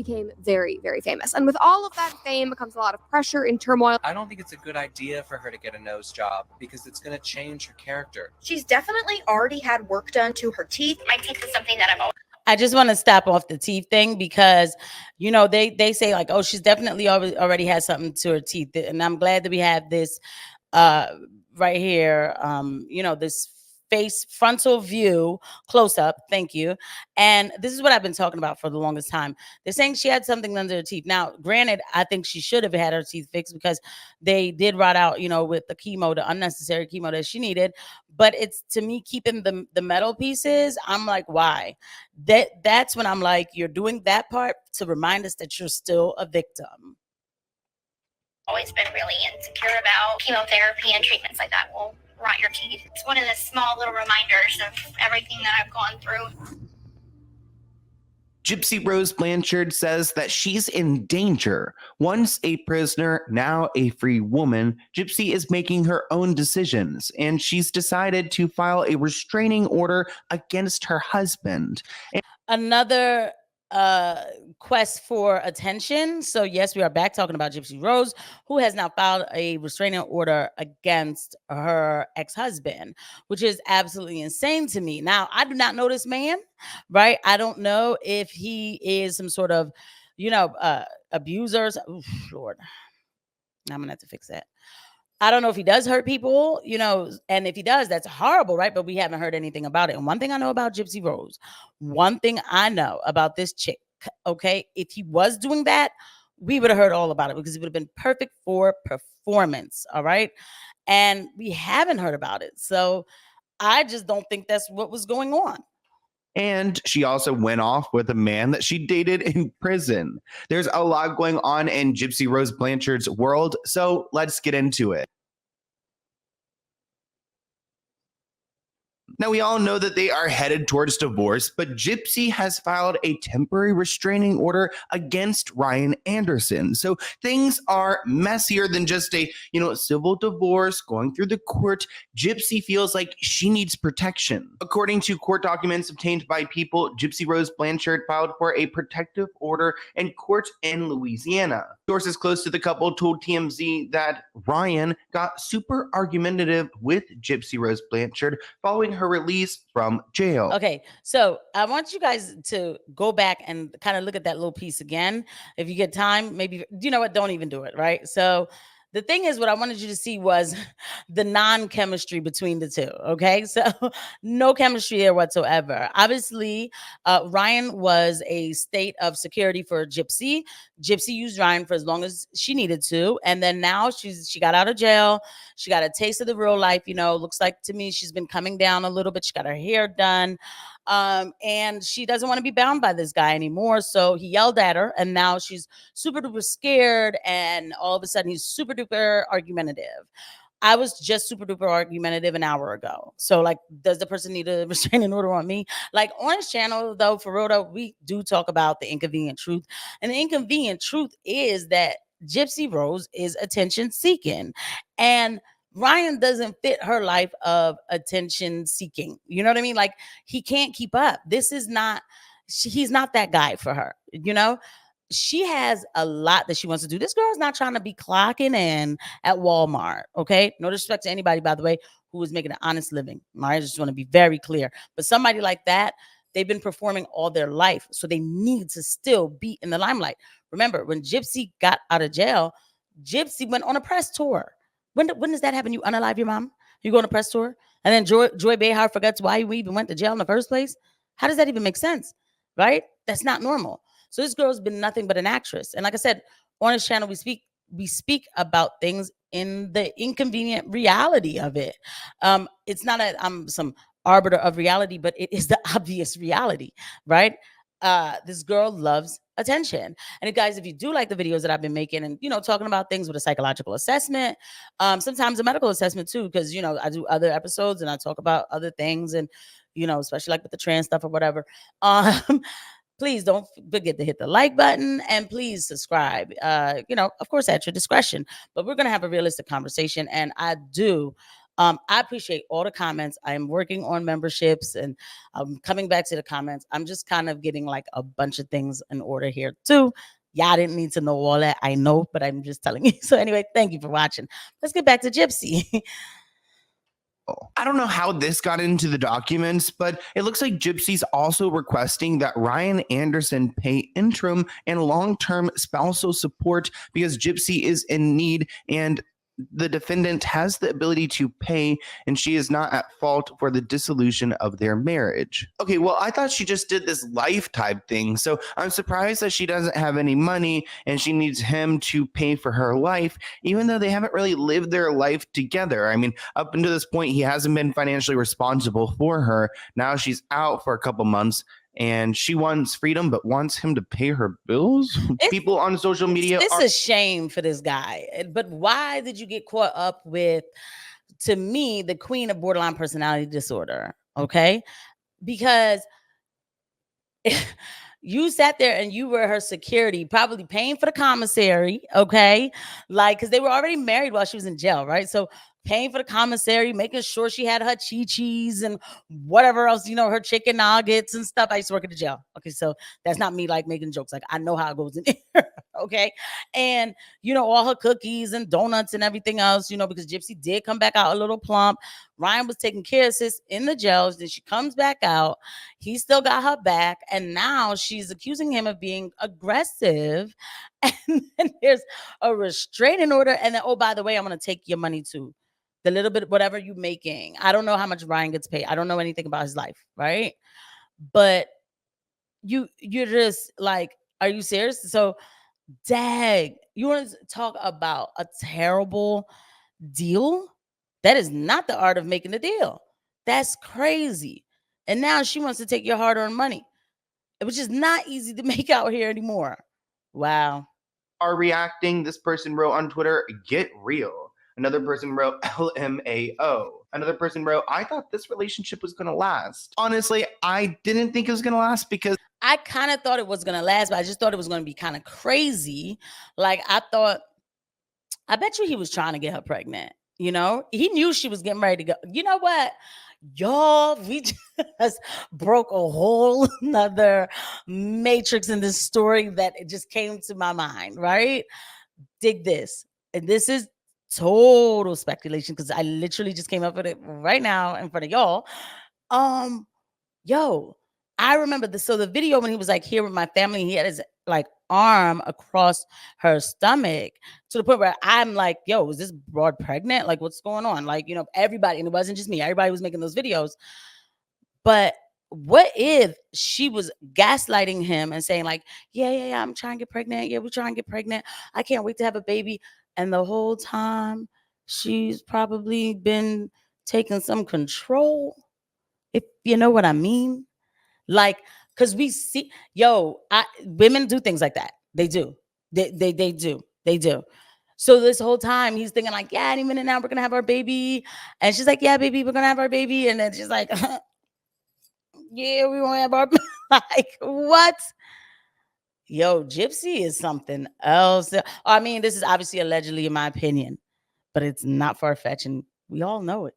became very, very famous. And with all of that fame comes a lot of pressure and turmoil. I don't think it's a good idea for her to get a nose job because it's going to change her character. She's definitely already had work done to her teeth. My teeth is something that I've always... I just want to stop off the teeth thing because, you know, they say like, oh, she's definitely already has something to her teeth. And I'm glad that we have this right here, you know, this face frontal view close up. Thank you. And this is what I've been talking about for the longest time. They're saying she had something under her teeth. Now, granted, I think she should have had her teeth fixed because they did rot out, you know, with the chemo, the unnecessary chemo that she needed. But it's, to me, keeping the metal pieces, I'm like, why? That's when I'm like, you're doing that part to remind us that you're still a victim. Always been really insecure about chemotherapy and treatments like that will rot your teeth. It's one of the small little reminders of everything that I've gone through. Gypsy Rose Blanchard says that she's in danger. Once a prisoner, now a free woman, Gypsy is making her own decisions, and she's decided to file a restraining order against her husband. Another quest for attention. So yes, we are back talking about Gypsy Rose, who has now filed a restraining order against her ex-husband, which is absolutely insane to me. Now, I do not know this man, right? I don't know if he is some sort of, you know, abuser. Oof, Lord, I'm gonna have to fix that. I don't know if he does hurt people, you know, and if he does, that's horrible, right? But we haven't heard anything about it. And one thing I know about Gypsy Rose, one thing I know about this chick, okay, if he was doing that, we would have heard all about it because it would have been perfect for performance, all right? And we haven't heard about it. So I just don't think that's what was going on. And she also went off with a man that she dated in prison. There's a lot going on in Gypsy Rose Blanchard's world, so let's get into it. Now, we all know that they are headed towards divorce, but Gypsy has filed a temporary restraining order against Ryan Anderson. So things are messier than just a, civil divorce going through the court. Gypsy feels like she needs protection. According to court documents obtained by People, Gypsy Rose Blanchard filed for a protective order in court in Louisiana. Sources close to the couple told TMZ that Ryan got super argumentative with Gypsy Rose Blanchard following her release from jail. Okay, so I want you guys to go back and kind of look at that little piece again. If you get time, maybe, you know what, don't even do it, right? So the thing is, what I wanted you to see was the non-chemistry between the two, okay? So no chemistry there whatsoever. Obviously, Ryan was a state of security for Gypsy. Gypsy used Ryan for as long as she needed to. And then now she got out of jail. She got a taste of the real life, looks like to me she's been coming down a little bit. She got her hair done. And she doesn't want to be bound by this guy anymore. So he yelled at her, and now she's super duper scared. And all of a sudden he's super duper argumentative. I was just super duper argumentative an hour ago. So like, does the person need a restraining order on me? Like on his channel though, for real though, we do talk about the inconvenient truth. And the inconvenient truth is that Gypsy Rose is attention seeking. And Ryan doesn't fit her life of attention seeking. You know what I mean? Like he can't keep up. He's not that guy for her. She has a lot that she wants to do. This girl's not trying to be clocking in at Walmart. Okay. No disrespect to anybody, by the way, who is making an honest living. I just want to be very clear. But somebody like that, they've been performing all their life. So they need to still be in the limelight. Remember, when Gypsy got out of jail, Gypsy went on a press tour. When does that happen? You unalive your mom? You go on a press tour? And then Joy Behar forgets why you even went to jail in the first place? How does that even make sense? Right? That's not normal. So this girl's been nothing but an actress. And like I said, on his channel, we speak about things in the inconvenient reality of it. It's not that I'm some arbiter of reality, but it is the obvious reality, right? This girl loves attention. And guys, if you do like the videos that I've been making and, talking about things with a psychological assessment, sometimes a medical assessment too, because, I do other episodes and I talk about other things and, especially like with the trans stuff or whatever. Please don't forget to hit the like button and please subscribe, of course, at your discretion. But we're going to have a realistic conversation. And I do I appreciate all the comments. I am working on memberships and I'm coming back to the comments. I'm just kind of getting like a bunch of things in order here too. Y'all didn't need to know all that. I know, but I'm just telling you. So anyway, thank you for watching. Let's get back to Gypsy. I don't know how this got into the documents, but it looks like Gypsy's also requesting that Ryan Anderson pay interim and long-term spousal support because Gypsy is in need and the defendant has the ability to pay and she is not at fault for the dissolution of their marriage. Okay, well, I thought she just did this life type thing, so I'm surprised that she doesn't have any money and she needs him to pay for her life, even though they haven't really lived their life together. I mean, up until this point, he hasn't been financially responsible for her. Now she's out for a couple months and she wants freedom, but wants him to pay her bills. People on social media It's a shame for this guy. But why did you get caught up with, to me, the queen of borderline personality disorder? Okay. Because you sat there and you were her security, probably paying for the commissary. Okay. Like, because they were already married while she was in jail, right? So paying for the commissary, making sure she had her chi-chis and whatever else, her chicken nuggets and stuff. I used to work at the jail. Okay, so that's not me like making jokes. Like I know how it goes in there. Okay. And all her cookies and donuts and everything else, because Gypsy did come back out a little plump. Ryan was taking care of sis in the jails. Then she comes back out. He still got her back. And now she's accusing him of being aggressive. And then there's a restraining order. And then, oh, by the way, I'm going to take your money too. The little bit, whatever you're making. I don't know how much Ryan gets paid. I don't know anything about his life, right? But you're just like, are you serious? So, dang, you want to talk about a terrible deal? That is not the art of making a deal. That's crazy. And now she wants to take your hard-earned money, which is not easy to make out here anymore. Wow. are reacting. This person wrote on Twitter, "Get real." Another person wrote LMAO. Another person wrote, "I thought this relationship was going to last." Honestly, I didn't think it was going to last because I kind of thought it was going to last, but I just thought it was going to be kind of crazy. Like I bet you he was trying to get her pregnant. He knew she was getting ready to go. You know what? Y'all, we just broke a whole nother matrix in this story that it just came to my mind, right? Dig this. And this is total speculation because I literally just came up with it right now in front of y'all. I remember this. So the video when he was like here with my family, he had his like arm across her stomach to the point where I'm like, yo, is this broad pregnant? Like, what's going on? Like, everybody, and it wasn't just me, everybody was making those videos. But what if she was gaslighting him and saying like, yeah, I'm trying to get pregnant. Yeah, we're trying to get pregnant. I can't wait to have a baby. And the whole time she's probably been taking some control, if you know what I mean. Like, because we see, women do things like that. They do. They do. So this whole time he's thinking like, yeah, any minute now we're going to have our baby. And she's like, yeah, baby, we're going to have our baby. And then she's like, yeah, we won't have our like, what? Yo, Gypsy is something else. I mean, this is obviously allegedly in my opinion, but it's not far-fetched and we all know it.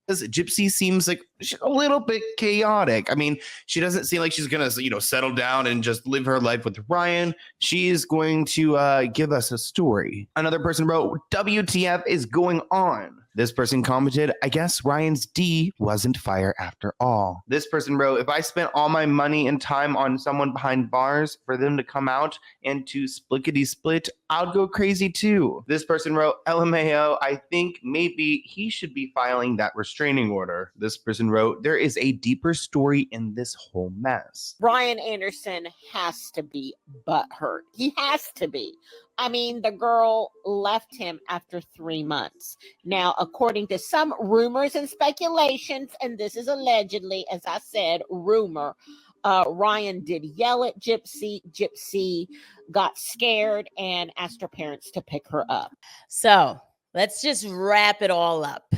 Gypsy seems like she's a little bit chaotic. I mean, she doesn't seem like she's gonna, settle down and just live her life with Ryan. She is going to give us a story. Another person wrote, "WTF is going on?" This person commented, "I guess Ryan's D wasn't fire after all." This person wrote, "If I spent all my money and time on someone behind bars for them to come out and to splickety split, I'd go crazy too." This person wrote, "LMAO, I think maybe he should be filing that restraining order." This person wrote, "There is a deeper story in this whole mess." Ryan Anderson has to be butthurt. He has to be. I mean, the girl left him after 3 months. Now, according to some rumors and speculations, and this is allegedly, as I said, rumor, Ryan did yell at Gypsy. Gypsy got scared and asked her parents to pick her up. So let's just wrap it all up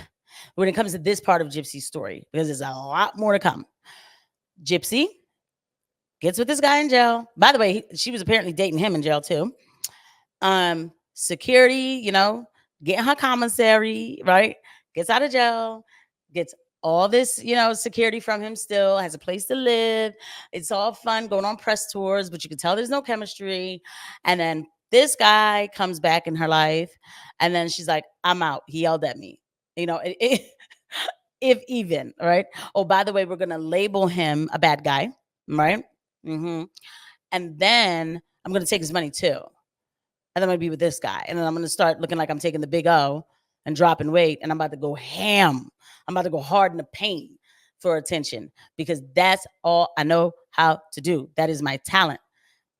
when it comes to this part of Gypsy's story, because there's a lot more to come. Gypsy gets with this guy in jail. By the way, she was apparently dating him in jail too. Security, getting her commissary, right? gets out of jail, gets all this, security from him still, has a place to live. It's all fun going on press tours, but you can tell there's no chemistry. And then this guy comes back in her life, and then she's like, I'm out. He yelled at me. If even, right? Oh, by the way, we're going to label him a bad guy, right? And then I'm going to take his money too. And then I'm going to be with this guy. And then I'm going to start looking like I'm taking the big O and dropping weight. And I'm about to go ham. I'm about to go hard in the paint for attention, because that's all I know how to do. That is my talent,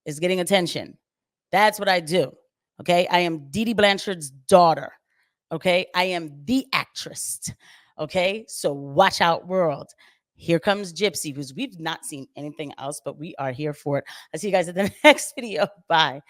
is getting attention. That's what I do. Okay. I am Dee Dee Blanchard's daughter. Okay. I am the actress. Okay. So watch out, world. Here comes Gypsy, because we've not seen anything else, but we are here for it. I'll see you guys at the next video. Bye.